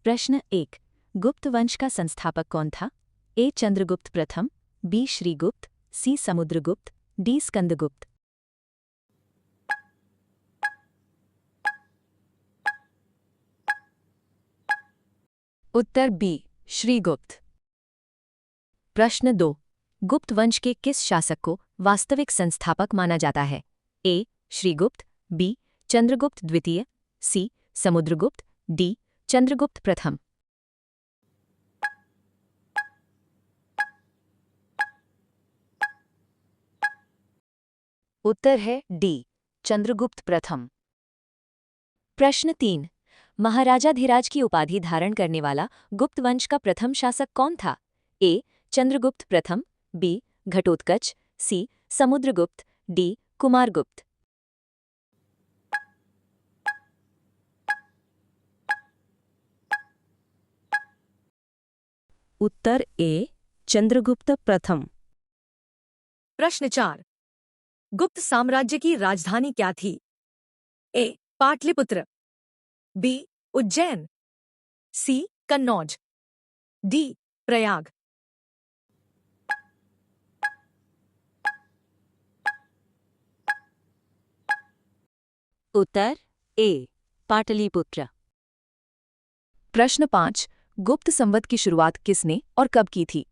प्रश्न 1। गुप्त वंश का संस्थापक कौन था? ए. चंद्रगुप्त प्रथम, बी. श्रीगुप्त, सी. समुद्रगुप्त, डी. स्कंदगुप्त। उत्तर बी. श्रीगुप्त। प्रश्न 2। गुप्त वंश के किस शासक को वास्तविक संस्थापक माना जाता है? ए. श्रीगुप्त, बी. चंद्रगुप्त द्वितीय, सी. समुद्रगुप्त, डी. चंद्रगुप्त प्रथम। उत्तर है डी. चंद्रगुप्त प्रथम। प्रश्न 3। महाराजाधिराज की उपाधि धारण करने वाला गुप्त वंश का प्रथम शासक कौन था? ए. चंद्रगुप्त प्रथम, बी. घटोत्कच, सी. समुद्रगुप्त, डी. कुमारगुप्त। उत्तर ए. चंद्रगुप्त प्रथम। प्रश्न 4। गुप्त साम्राज्य की राजधानी क्या थी? ए. पाटलिपुत्र, बी. उज्जैन, सी. कन्नौज, डी. प्रयाग। उत्तर ए. पाटलिपुत्र। प्रश्न 5। गुप्त संवत की शुरुआत किसने और कब की थी?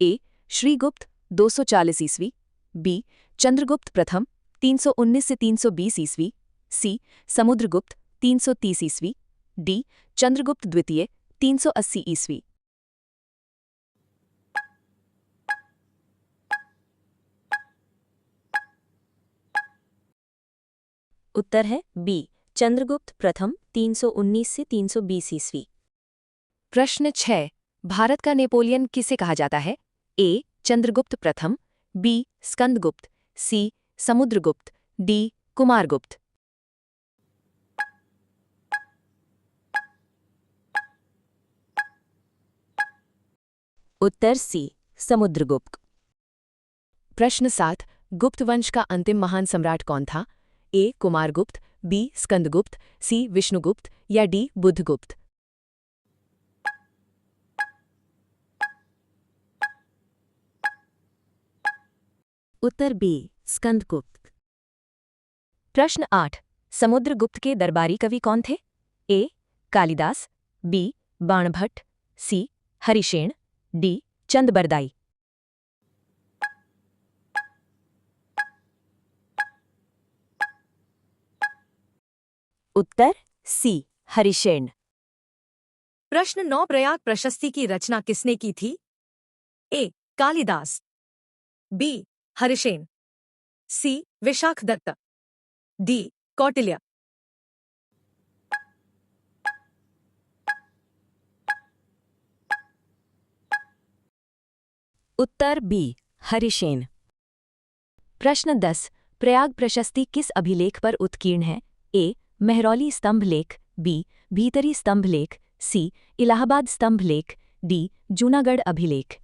ए. श्रीगुप्त 240 ईस्वी, बी. चंद्रगुप्त प्रथम 319 से 320 ईस्वी, सी. समुद्रगुप्त 330 ईस्वी, डी. चंद्रगुप्त द्वितीय 380 ईस्वी। उत्तर है बी. चंद्रगुप्त प्रथम 319 से 320 ईस्वी। प्रश्न 6। भारत का नेपोलियन किसे कहा जाता है? ए. चंद्रगुप्त प्रथम, बी. स्कंदगुप्त, सी. समुद्रगुप्त, डी. कुमारगुप्त। उत्तर सी. समुद्रगुप्त। प्रश्न 7। गुप्त वंश का अंतिम महान सम्राट कौन था? ए. कुमारगुप्त, बी. स्कंदगुप्त, सी. विष्णुगुप्त या डी. बुधगुप्त। उत्तर बी. स्कंदगुप्त। प्रश्न 8। समुद्रगुप्त के दरबारी कवि कौन थे? ए. कालिदास, बी. बाणभट्ट, सी. हरिशेन, डी. चंदबरदाई। उत्तर सी. हरिशेन। प्रश्न 9। प्रयाग प्रशस्ति की रचना किसने की थी? ए. कालिदास, बी. हरिशेन, सी. विशाखदत्त, डी. कौटिल्य। उत्तर बी. हरिशेन। प्रश्न 10। प्रयाग प्रशस्ति किस अभिलेख पर उत्कीर्ण है? ए. मेहरौली स्तंभ लेख, बी. भीतरी स्तंभ लेख, सी. इलाहाबाद स्तंभ लेख, डी. जूनागढ़ अभिलेख।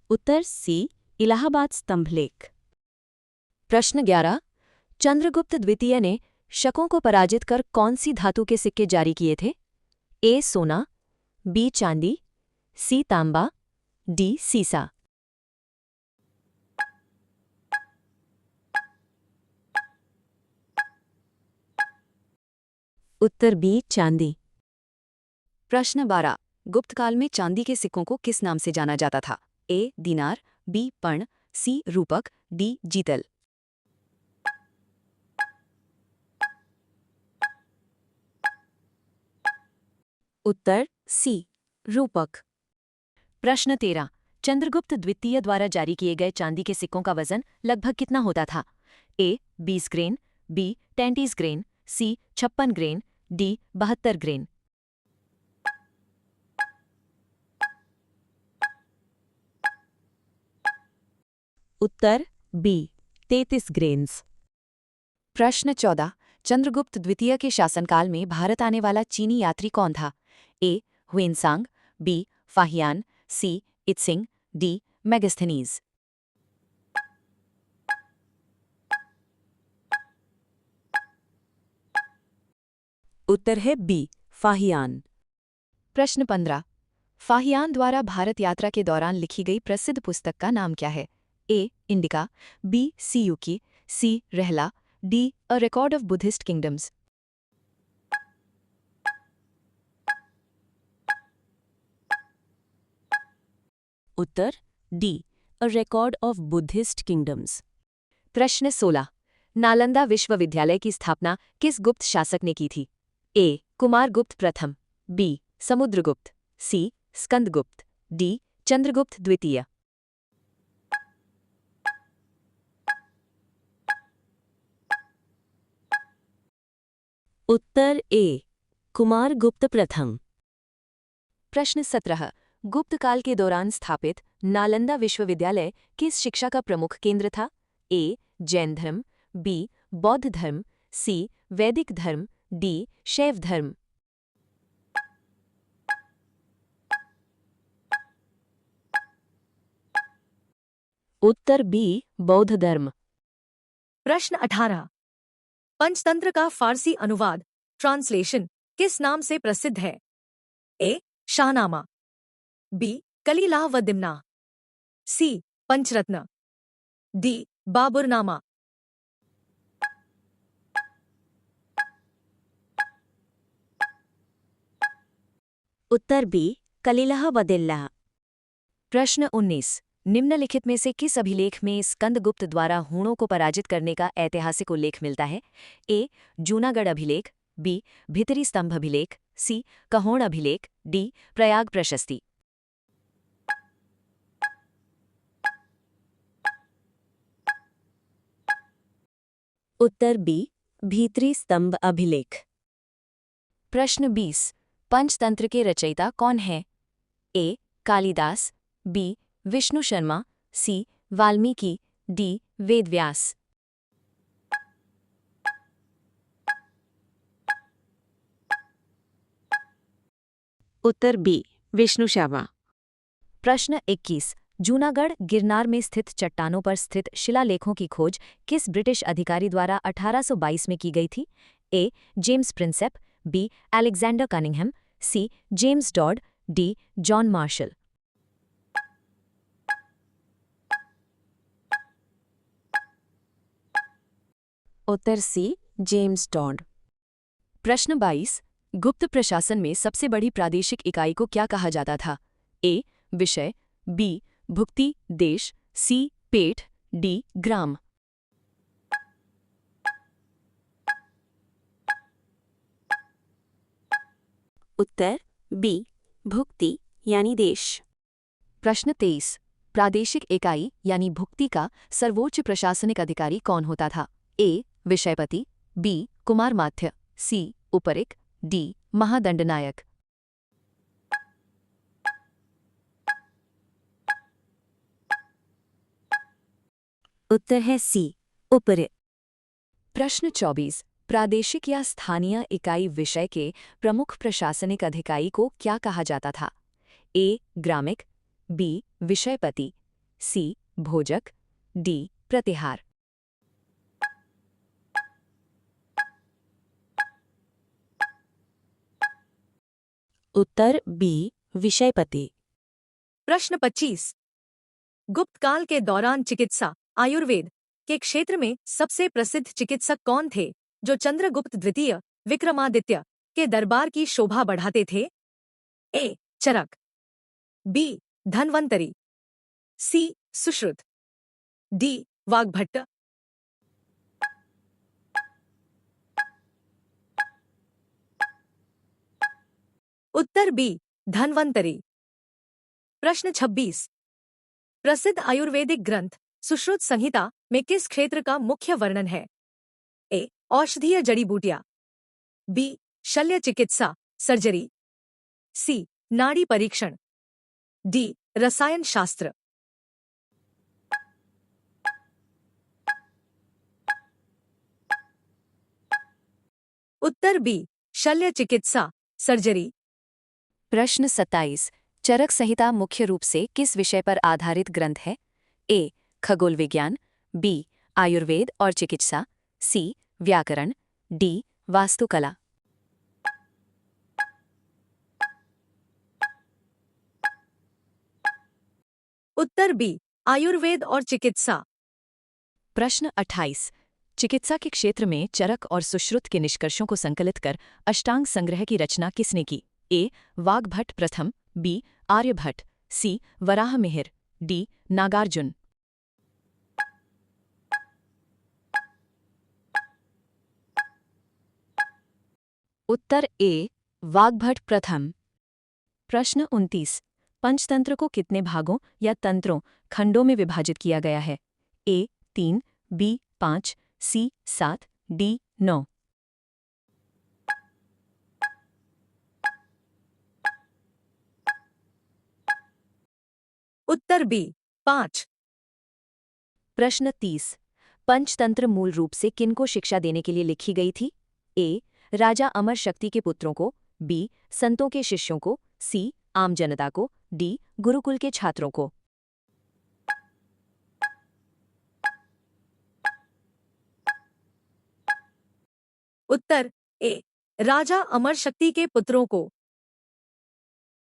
उत्तर सी. इलाहाबाद स्तंभ लेख। प्रश्न 11। चंद्रगुप्त द्वितीय ने शकों को पराजित कर कौन सी धातु के सिक्के जारी किए थे? ए. सोना, बी. चांदी, सी. तांबा, डी. सीसा। उत्तर बी. चांदी। प्रश्न 12। गुप्त काल में चांदी के सिक्कों को किस नाम से जाना जाता था? ए. दीनार, बी. पर्ण, सी. रूपक, डी. जीतल। उत्तर सी. रूपक। प्रश्न 13। चंद्रगुप्त द्वितीय द्वारा जारी किए गए चांदी के सिक्कों का वजन लगभग कितना होता था? ए. 20 ग्रेन, बी. 33 ग्रेन, सी. 56 ग्रेन, डी. 72 ग्रेन। उत्तर बी. 33 ग्रेन्स। प्रश्न 14। चंद्रगुप्त द्वितीय के शासनकाल में भारत आने वाला चीनी यात्री कौन था? A. Hiuen Tsang, B. Fahien, C. Itsing, D. Megasthenes. उत्तर है बी फाहियान। प्रश्न 15। फाहियान द्वारा भारत यात्रा के दौरान लिखी गई प्रसिद्ध पुस्तक का नाम क्या है? A. Indica, B. Siyuki, C. Rihla, D. A record of Buddhist kingdoms. उत्तर D a record of Buddhist kingdoms. प्रश्न 16। नालंदा विश्वविद्यालय की स्थापना किस गुप्त शासक ने की थी? ए. कुमारगुप्त प्रथम, बी. समुद्रगुप्त, सी. स्कंदगुप्त, डी. चंद्रगुप्त द्वितीय। उत्तर ए कुमारगुप्त प्रथम। प्रश्न 17। गुप्त काल के दौरान स्थापित नालंदा विश्वविद्यालय किस शिक्षा का प्रमुख केंद्र था? ए. जैन धर्म, बी. बौद्ध धर्म, सी. वैदिक धर्म, डी. शैव धर्म। उत्तर बी बौद्ध धर्म। प्रश्न 18। पंचतंत्र का फारसी अनुवाद ट्रांसलेशन किस नाम से प्रसिद्ध है? ए. शाहनामा, बी. कलीलाह व दिमना, सी. पंचरत्न, डी. बाबुरनामा। उत्तर बी कलीलाह बदिल्लाह। प्रश्न 19। निम्नलिखित में से किस अभिलेख में स्कंदगुप्त द्वारा हूणों को पराजित करने का ऐतिहासिक उल्लेख मिलता है? ए. जूनागढ़ अभिलेख, बी. भितरी स्तंभ अभिलेख, सी. कहोड़ अभिलेख, डी. प्रयाग प्रशस्ति। उत्तर बी भीतरी स्तंभ अभिलेख। प्रश्न 20। पंचतंत्र के रचयिता कौन है? ए. कालिदास, बी. विष्णु शर्मा, सी. वाल्मीकि, डी. वेदव्यास। उत्तर बी विष्णु शर्मा। प्रश्न 21। जूनागढ़ गिरनार में स्थित चट्टानों पर स्थित शिलालेखों की खोज किस ब्रिटिश अधिकारी द्वारा 1822 में की गई थी? A. James Prinsep, B. Alexander Cunningham, C. James Dodd, D. John Marshall. उत्तर सी जेम्स डॉड। प्रश्न 22। गुप्त प्रशासन में सबसे बड़ी प्रादेशिक इकाई को क्या कहा जाता था? ए. विषय, बी. भुक्ति देश, सी. पेठ, डी. ग्राम। उत्तर बी भुक्ति यानी देश। प्रश्न 23। प्रादेशिक इकाई यानी भुक्ति का सर्वोच्च प्रशासनिक अधिकारी कौन होता था? ए. विषयपति, बी. कुमारमात्य, सी. उपरिक, डी. महादंडनायक। उत्तर है सी उपरिक। प्रश्न 24। प्रादेशिक या स्थानीय इकाई विषय के प्रमुख प्रशासनिक अधिकारी को क्या कहा जाता था? ए. ग्रामिक, बी. विषयपति, सी. भोजक, डी. प्रतिहार। उत्तर बी विषयपति। प्रश्न 25। गुप्त काल के दौरान चिकित्सा आयुर्वेद के क्षेत्र में सबसे प्रसिद्ध चिकित्सक कौन थे जो चंद्रगुप्त द्वितीय विक्रमादित्य के दरबार की शोभा बढ़ाते थे? ए. चरक, बी. धन्वंतरी, सी. सुश्रुत, डी. वाग्भट्ट। उत्तर बी. धन्वंतरी। प्रश्न 26। प्रसिद्ध आयुर्वेदिक ग्रंथ सुश्रुत संहिता में किस क्षेत्र का मुख्य वर्णन है? ए. औषधीय जड़ी बूटियां, बी. शल्य चिकित्सा सर्जरी, सी. नाड़ी परीक्षण, डी. रसायन शास्त्र। उत्तर बी. शल्य चिकित्सा सर्जरी। प्रश्न 27। चरक संहिता मुख्य रूप से किस विषय पर आधारित ग्रंथ है? ए. खगोल विज्ञान, बी. आयुर्वेद और चिकित्सा, सी. व्याकरण, डी. वास्तुकला। उत्तर बी आयुर्वेद और चिकित्सा। प्रश्न 28। चिकित्सा के क्षेत्र में चरक और सुश्रुत के निष्कर्षों को संकलित कर अष्टांग संग्रह की रचना किसने की? ए. वाग्भट प्रथम, बी. आर्यभट्ट, सी. वराहमिहिर, डी. नागार्जुन। उत्तर ए. वाग्भट प्रथम। प्रश्न 29। पंचतंत्र को कितने भागों या तंत्रों खंडों में विभाजित किया गया है? ए. 3, बी. 5, सी. 7, डी. 9। उत्तर बी 5। प्रश्न 30। पंचतंत्र मूल रूप से किनको शिक्षा देने के लिए लिखी गई थी? ए. राजा अमर शक्ति के पुत्रों को, बी. संतों के शिष्यों को, सी. आम जनता को, डी. गुरुकुल के छात्रों को। उत्तर ए राजा अमर शक्ति के पुत्रों को।